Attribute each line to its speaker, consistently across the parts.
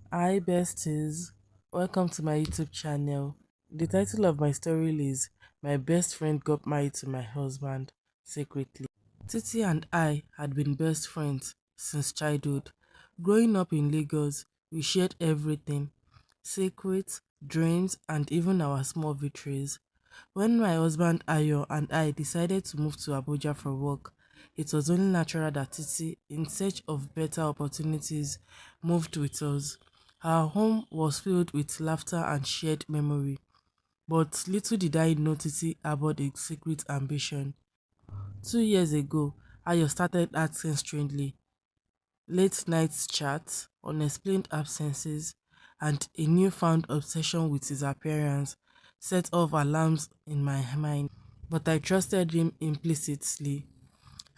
Speaker 1: Hi besties, welcome to my YouTube channel. The title of my story is My Best Friend Got Married to My Husband Secretly. Titi and I had been best friends since childhood. Growing up in Lagos, we shared everything, secrets, dreams, and even our small victories. When my husband Ayo and I decided to move to Abuja for work, it was only natural that Titi, in search of better opportunities, moved with us. Our home was filled with laughter and shared memory, but little did I know Titi about a secret ambition. 2 years ago, Ayo started acting strangely. Late night chats, unexplained absences, and a newfound obsession with his appearance set off alarms in my mind. But I trusted him implicitly.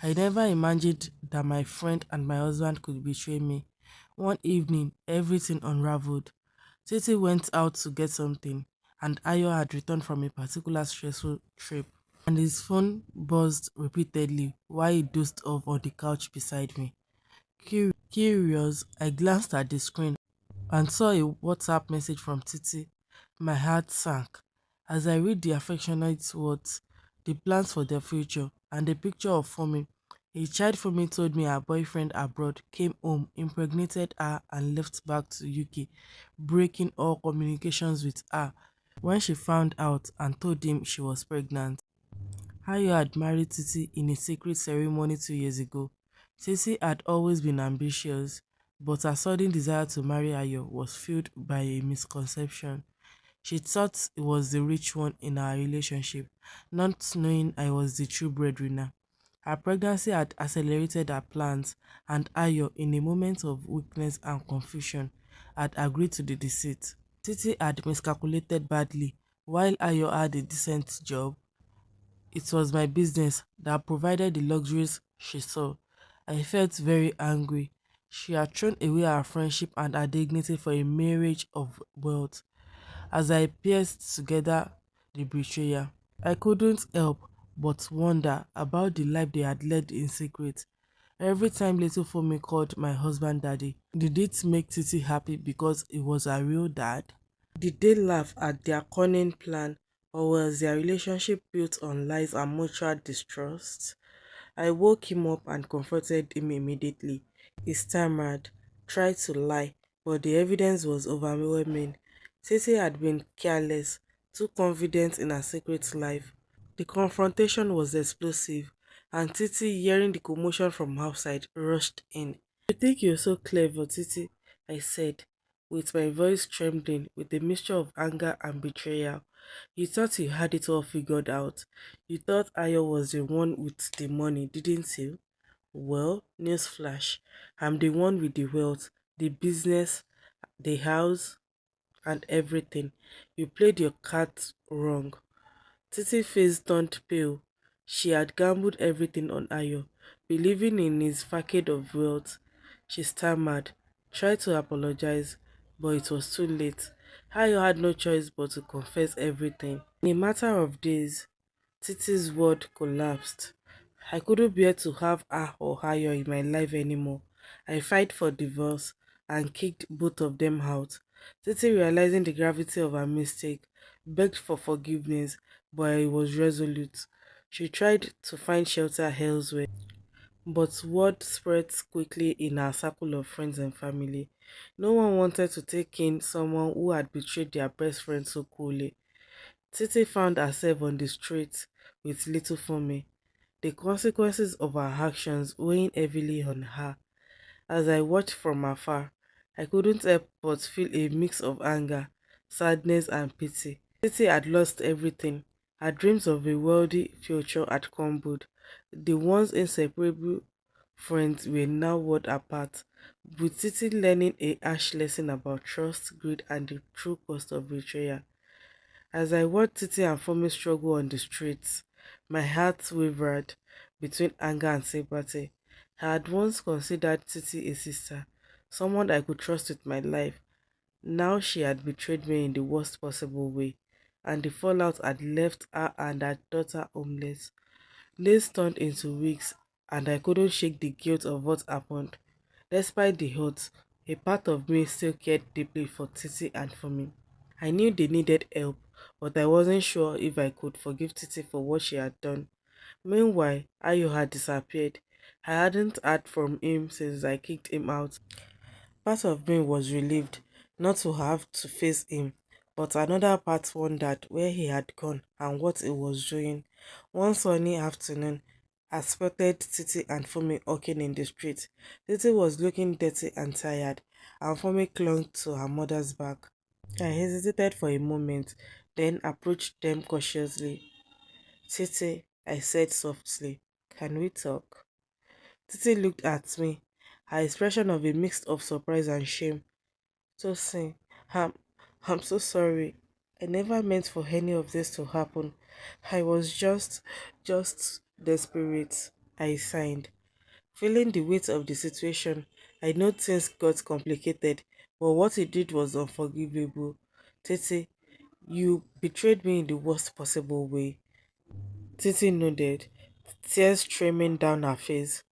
Speaker 1: I never imagined that my friend and my husband could betray me. One evening, everything unraveled. Titi went out to get something, and Ayo had returned from a particular stressful trip, and his phone buzzed repeatedly while he dozed off on the couch beside me. Curious, I glanced at the screen and saw a WhatsApp message from Titi. My heart sank as I read the affectionate words, the plans for their future, and the picture of Fumi. A child Fumi told me her boyfriend abroad came home, impregnated her, and left back to UK, breaking all communications with her when she found out and told him she was pregnant. Ayo had married Titi in a secret ceremony 2 years ago. Titi had always been ambitious, but her sudden desire to marry Ayo was fueled by a misconception. She thought he was the rich one in our relationship, not knowing I was the true breadwinner. Her pregnancy had accelerated her plans, and Ayo, in a moment of weakness and confusion, had agreed to the deceit. Titi had miscalculated badly. While Ayo had a decent job, it was my business that provided the luxuries she saw. I felt very angry. She had thrown away her friendship and her dignity for a marriage of wealth. As I pieced together the betrayal, I couldn't help but wonder about the life they had led in secret. Every time little Fomi called my husband daddy, did it make Titi happy because he was a real dad? Did they laugh at their cunning plan, or was their relationship built on lies and mutual distrust? I woke him up and confronted him immediately. He stammered, tried to lie, but the evidence was overwhelming. Titi had been careless, too confident in her secret life. The confrontation was explosive, and Titi, hearing the commotion from outside, rushed in. "You think you're so clever, Titi," I said, with my voice trembling with a mixture of anger and betrayal. "You thought you had it all figured out. You thought Ayo was the one with the money, didn't you? Well, newsflash, I'm the one with the wealth, the business, the house, and everything. You played your cards wrong." Titi's face turned pale. She had gambled everything on Ayo, believing in his facade of wealth. She stammered, tried to apologize, but it was too late. Ayo had no choice but to confess everything. In a matter of days, Titi's world collapsed. I couldn't bear to have her or Ayo in my life anymore. I filed for divorce and kicked both of them out. Titi, realizing the gravity of her mistake, begged for forgiveness, but I was resolute. She tried to find shelter elsewhere, but word spread quickly in her circle of friends and family. No one wanted to take in someone who had betrayed their best friend so coolly. Titi found herself on the streets with little Fumi, the consequences of her actions weighing heavily on her. As I watched from afar, I couldn't help but feel a mix of anger, sadness, and pity. Titi had lost everything. Her dreams of a wealthy future had crumbled. The once inseparable friends were now worlds apart, with Titi learning a harsh lesson about trust, greed, and the true cost of betrayal. As I watched Titi and Fumi struggle on the streets, my heart wavered between anger and sympathy. I had once considered Titi a sister, someone I could trust with my life. Now she had betrayed me in the worst possible way, and the fallout had left her and her daughter homeless. Days turned into weeks, and I couldn't shake the guilt of what happened. Despite the hurt, a part of me still cared deeply for Titi and for me. I knew they needed help, but I wasn't sure if I could forgive Titi for what she had done. Meanwhile, Ayo had disappeared. I hadn't heard from him since I kicked him out. Part of me was relieved not to have to face him, but another part wondered where he had gone and what he was doing. One sunny afternoon, I spotted Titi and Fumi walking in the street. Titi was looking dirty and tired, and Fumi clung to her mother's back. I hesitated for a moment, then approached them cautiously. Titi, I said softly, can we talk? Titi looked at me, her expression of a mix of surprise and shame. Tosin, I'm, I'm so sorry. I never meant for any of this to happen. I was just desperate. I signed. Feeling the weight of the situation, I know things got complicated, but what he did was unforgivable. Titi, you betrayed me in the worst possible way. Titi nodded, tears streaming down her face.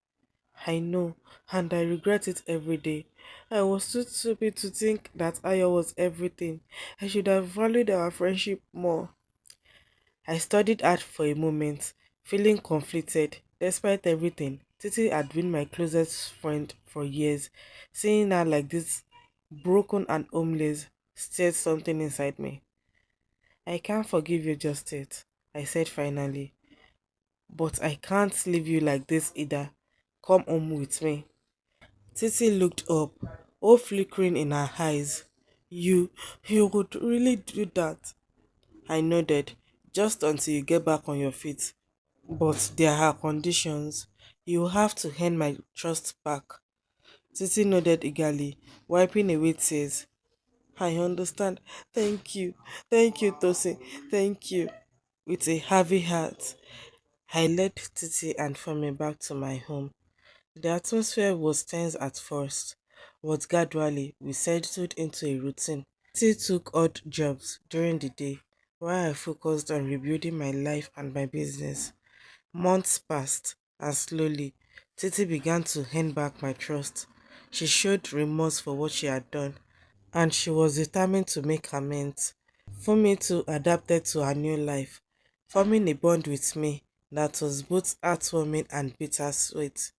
Speaker 1: I know, and I regret it every day. I was too stupid to think that Ayo was everything. I should have valued our friendship more. I studied art for a moment, feeling conflicted. Despite everything, Titi had been my closest friend for years. Seeing her like this, broken and homeless, stirred something inside me. I can't forgive you just yet, I said finally. But I can't leave you like this either. Come home with me. Titi looked up, all flickering in her eyes. You, you would really do that? I nodded, just until you get back on your feet. But there are conditions. You have to earn my trust back. Titi nodded eagerly, wiping away tears. I understand. Thank you. Thank you, Tosin. Thank you. With a heavy heart, I led Titi and Femi back to my home. The atmosphere was tense at first, but gradually we settled into a routine. Titi took odd jobs during the day, while I focused on rebuilding my life and my business. Months passed, and slowly, Titi began to earn back my trust. She showed remorse for what she had done, and she was determined to make amends. Fumi too adapted to her new life, forming a bond with me that was both heartwarming and bittersweet.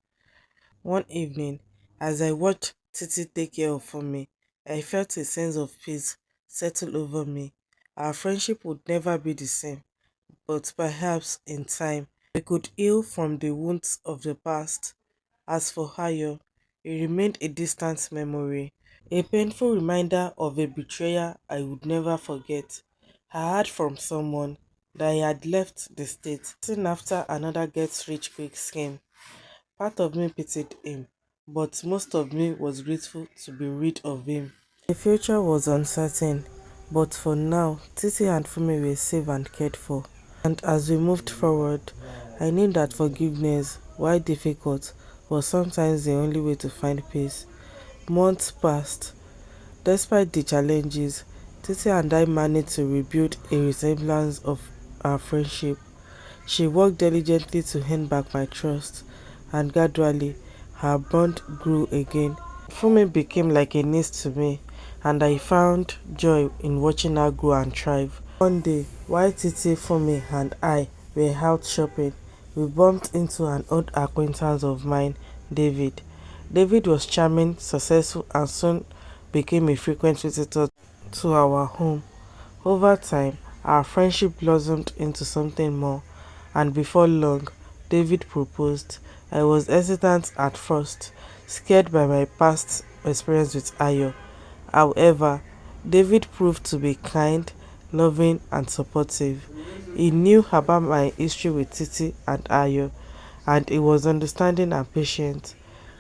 Speaker 1: One evening, as I watched Titi take care of me, I felt a sense of peace settle over me. Our friendship would never be the same, but perhaps in time we could heal from the wounds of the past. As for Hayo, it remained a distant memory, a painful reminder of a betrayal I would never forget. I heard from someone that he had left the state soon after another gets rich quick scheme. Part of me pitied him, but most of me was grateful to be rid of him. The future was uncertain, but for now, Titi and Fumi were safe and cared for. And as we moved forward, I knew that forgiveness, while difficult, was sometimes the only way to find peace. Months passed. Despite the challenges, Titi and I managed to rebuild a resemblance of our friendship. She worked diligently to earn back my trust, and gradually her bond grew again. Fumi became like a niece to me, and I found joy in watching her grow and thrive. One day, while Titi, Fumi, and I were out shopping, we bumped into an old acquaintance of mine, David. David was charming, successful, and soon became a frequent visitor to our home. Over time, our friendship blossomed into something more, and before long, David proposed. I was hesitant at first, scared by my past experience with Ayo. However, David proved to be kind, loving, and supportive. He knew about my history with Titi and Ayo, and he was understanding and patient.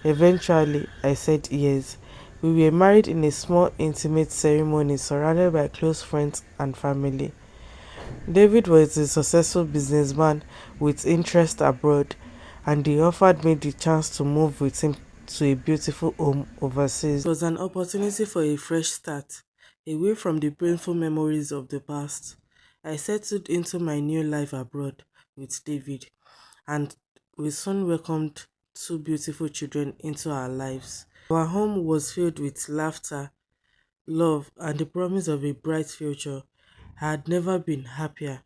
Speaker 1: Eventually, I said yes. We were married in a small, intimate ceremony surrounded by close friends and family. David was a successful businessman with interest abroad, and he offered me the chance to move with him to a beautiful home overseas. It was an opportunity for a fresh start, away from the painful memories of the past. I settled into my new life abroad with David, and we soon welcomed two beautiful children into our lives. Our home was filled with laughter, love, and the promise of a bright future. I had never been happier.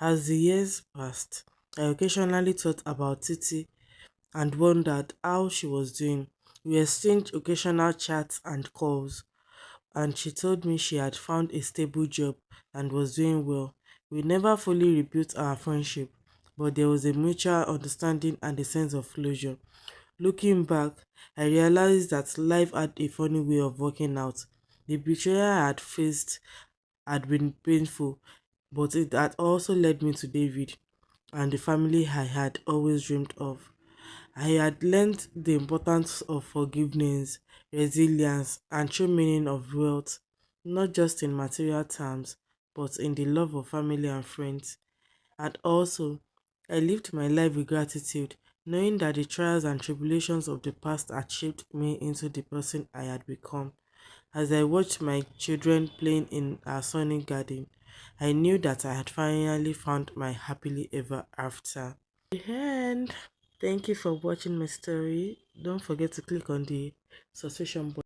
Speaker 1: As the years passed, I occasionally thought about Titi and wondered how she was doing. We exchanged occasional chats and calls, and she told me she had found a stable job and was doing well. We never fully rebuilt our friendship, but there was a mutual understanding and a sense of closure. Looking back, I realized that life had a funny way of working out. The betrayal I had faced had been painful, but it had also led me to David and the family I had always dreamed of. I had learned the importance of forgiveness, resilience, and true meaning of wealth, not just in material terms, but in the love of family and friends. And also, I lived my life with gratitude, knowing that the trials and tribulations of the past had shaped me into the person I had become. As I watched my children playing in our sunny garden, I knew that I had finally found my happily ever after. And thank you for watching my story. Don't forget to click on the subscription button.